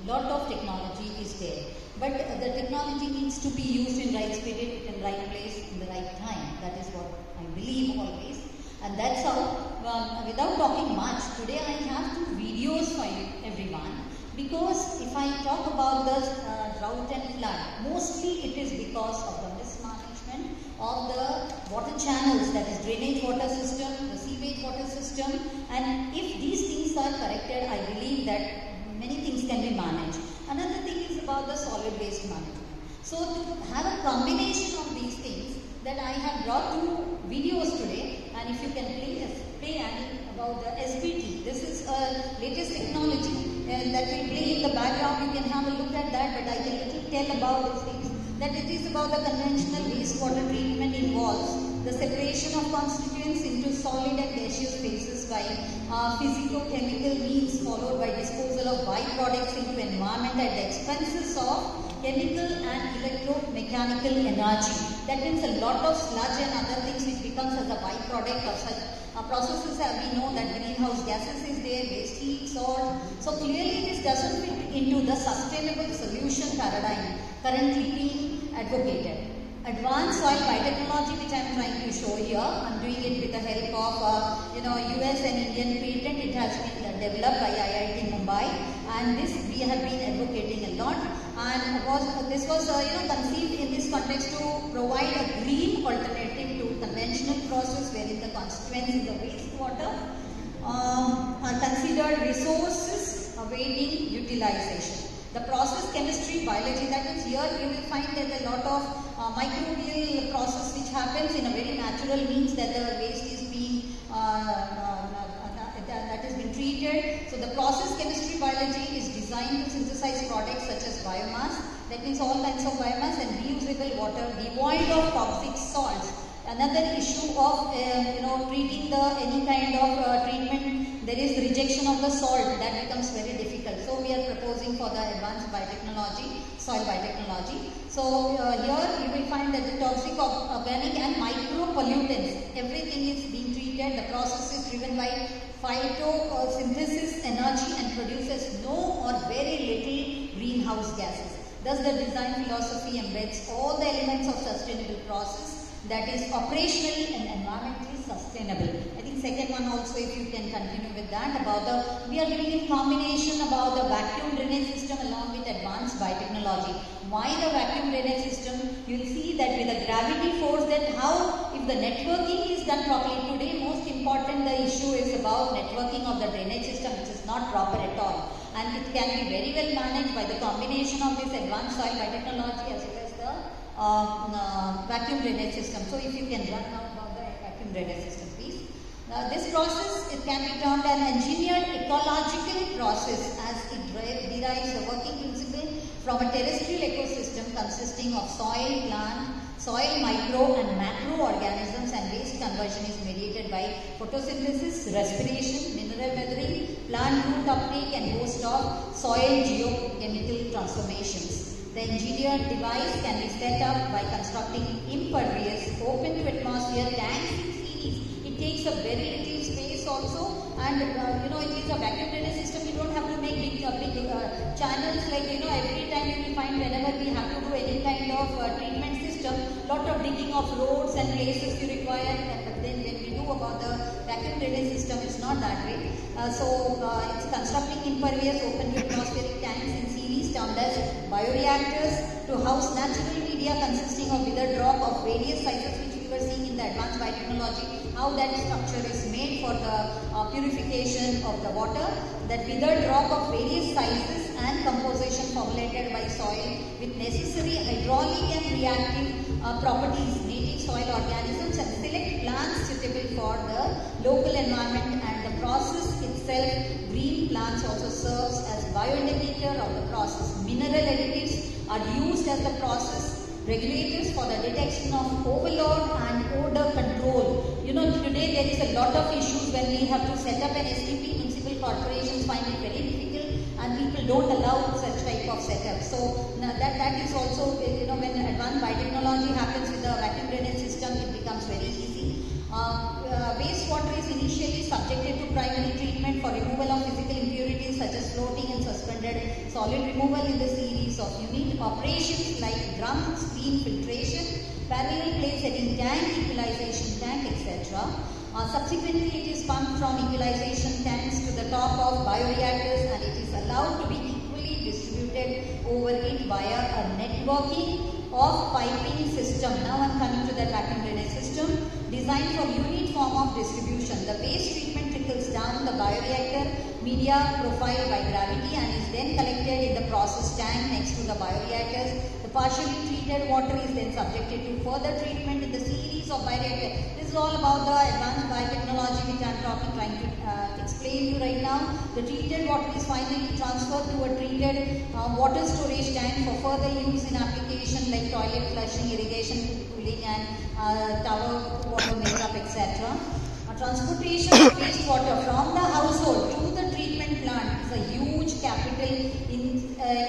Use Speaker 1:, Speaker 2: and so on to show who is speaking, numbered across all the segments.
Speaker 1: Lot of technology is there, but the technology needs to be used in right spirit, in right place, in the right time. That is what I believe always, and that's how. Without talking much, today I have 2 videos for everyone, because if I talk about the drought and flood, mostly it is because of the mismanagement of the water channels, that is drainage water system, the sewage water system, and if these things are corrected, I believe that many things can be managed. Another thing is about the solid waste management. So to have a combination of these things, that I have brought 2 videos today, and if you can please play about the SBT. This is a latest technology that will play in the background. You can have a look at that, but I can little tell about these things. That it is about the conventional wastewater treatment involves the separation of constituents into solid and gaseous phases by physico-chemical means, followed by disposal of byproducts into environment at the expenses of chemical and electromechanical energy. That means a lot of sludge and other things which becomes as a byproduct of such processes. We know that greenhouse gases is there, waste heat, salt. So clearly this doesn't fit into the sustainable solution paradigm currently being advocated. Advanced soil biotechnology, which I am trying to show here, I am doing it with the help of US and Indian patent. It has been developed by IIT Mumbai, and this we have been advocating a lot. And this was conceived in this context to provide a green alternative to conventional process, wherein the constituents in the wastewater are considered resources awaiting utilization. The process chemistry, biology, that means here you will find that a lot of microbial process which happens in a very natural means, that the waste is being that has been treated. So the process chemistry biology is designed to synthesize products such as biomass, that means all kinds of biomass, and reusable water devoid of toxic salts. Another issue of treating any kind of treatment, there is rejection of the salt, that becomes very difficult. So we are proposing for the advanced biotechnology, soil biotechnology. So here you will find that the toxic organic and micro pollutants, everything is being treated. The process is driven by photosynthesis energy and produces no or very little greenhouse gases. Thus the design philosophy embeds all the elements of sustainable process, that is operationally and environmentally sustainable. I think second one also, if you can continue with that, about we are doing in combination about the vacuum drainage system along with advanced biotechnology. Why the vacuum drainage system? You will see that with the gravity force, that how if the networking is done properly. Today most important the issue is about networking of the drainage system, which is not proper at all, and it can be very well managed by the combination of this advanced soil biotechnology as well as the vacuum drainage system. So if you can run now about the vacuum drainage system, please. This process, it can be termed an engineered ecological process, as it derives the working principle from a terrestrial ecosystem consisting of soil, plant, soil micro and macro organisms, and waste conversion is mediated by photosynthesis, respiration, mineral weathering, plant root uptake, and host of soil geochemical transformations. The engineered device can be set up by constructing impervious, open to atmosphere tanks in series. It takes a very little space also, and it is a vacuum drainage system. You don't have to make big channels like every time you will find whenever we have to do any kind of treatment system, lot of digging of roads and places you require. But then when we do about the vacuum drainage system, it's not that way. It's constructing impervious, open to atmospheric tanks in series termed as bioreactors to house natural media consisting of withered rock of various sizes, which we were seeing in the advanced biotechnology, how that structure is made for the purification of the water. That withered rock of various sizes and composition formulated by soil with necessary hydraulic and reactive properties, native soil organisms, and select plants suitable for the local environment. And the process itself, green plants also serves as bioindicator of the process. Mineral additives are used as the process regulators for the detection of overload and odor control. Today there is a lot of issues when we have to set up an STP. Municipal corporations find it very difficult, and people don't allow such type of setup. So that is also, when advanced biotechnology happens with the vacuum drainage system, it becomes very easy. Wastewater is initially subjected to primary treatment for removal of physical impurities such as floating and suspended solid removal in the series of unit operations like drum, stream filtration, parallel plate setting tank, equalization tank, etc. Subsequently, it is pumped from equalization tanks to the top of bioreactors, and it is allowed to be equally distributed over it via a networking of piping system. Now I am coming to the vacuum drainage system designed for unique form of distribution. The waste treatment trickles down the bioreactor media profile by gravity and is then collected in the process tank next to the bioreactors. The partially treated water is then subjected to further treatment in the series of bioreactors. This is all about the advanced biotechnology which I am trying to explain you right now. The treated water is finally transferred to a treated water storage tank for further use in application like toilet flushing, irrigation, cooling, and tower water makeup, etc. Transportation of wastewater from the household to the treatment plant is a huge capital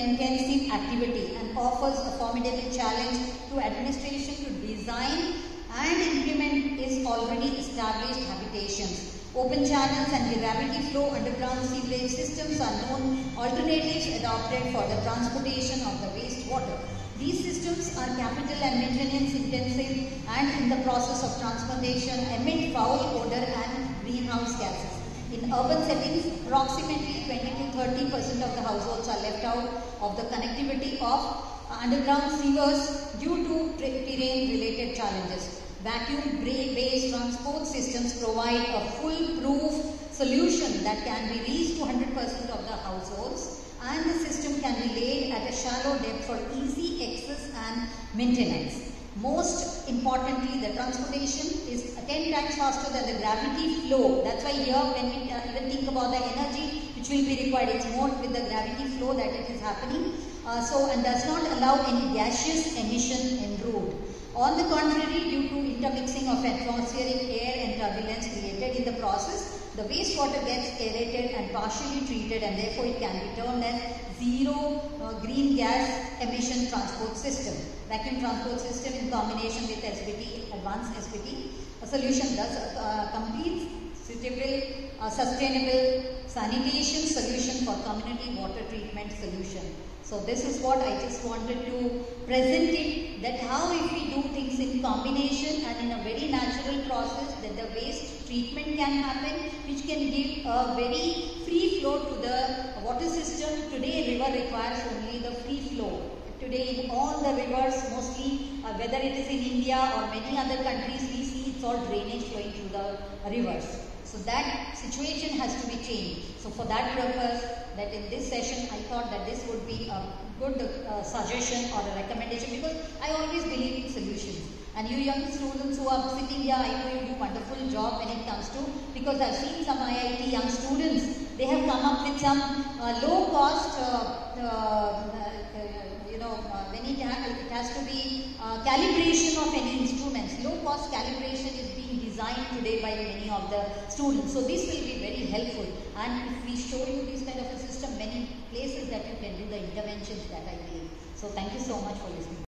Speaker 1: intensive activity and offers a formidable challenge to administration to design and implement its already established habitations. Open channels and gravity flow underground sewerage systems are known alternatives adopted for the transportation of the wastewater. These systems are capital and maintenance intensive and in the process of transportation emit foul odor and greenhouse gases. In urban settings, approximately 20 to 30% of the households are left out of the connectivity of underground sewers due to terrain related challenges. Vacuum-based transport systems provide a foolproof solution that can be reached to 100% of the households, and the system can be laid at a shallow depth for easy access and maintenance. Most importantly, the transportation is 10 times faster than the gravity flow. That's why here when we even think about the energy which will be required, it's more with the gravity flow that it is happening. And does not allow any gaseous emission en route. On the contrary, due to intermixing of atmospheric air and turbulence created in the process, the wastewater gets aerated and partially treated, and therefore it can be termed as zero green gas emission transport system. Vacuum transport system in combination with SBT, advanced SBT, a solution thus completes suitable, sustainable sanitation solution for community water treatment solution. So this is what I just wanted to present it, that how if we do things in combination and in a very natural process, that the waste treatment can happen, which can give a very free flow to the water system. Today river requires only the free flow. Today in all the rivers, mostly whether it is in India or many other countries, we see it's all drainage flowing through the rivers. So that situation has to be changed. So for that purpose, that in this session I thought that this would be a good suggestion or a recommendation, because I always believe in solutions. And you young students who are sitting here, I know you do wonderful job when it comes to, because I've seen some IIT young students, they have come up with some low cost, when it has to be calibration of any instruments. Low cost calibration is being designed today by many of the students. So this will be very helpful, and if we show you this kind of a system, many places that you can do the interventions that I believe. So thank you so much for listening.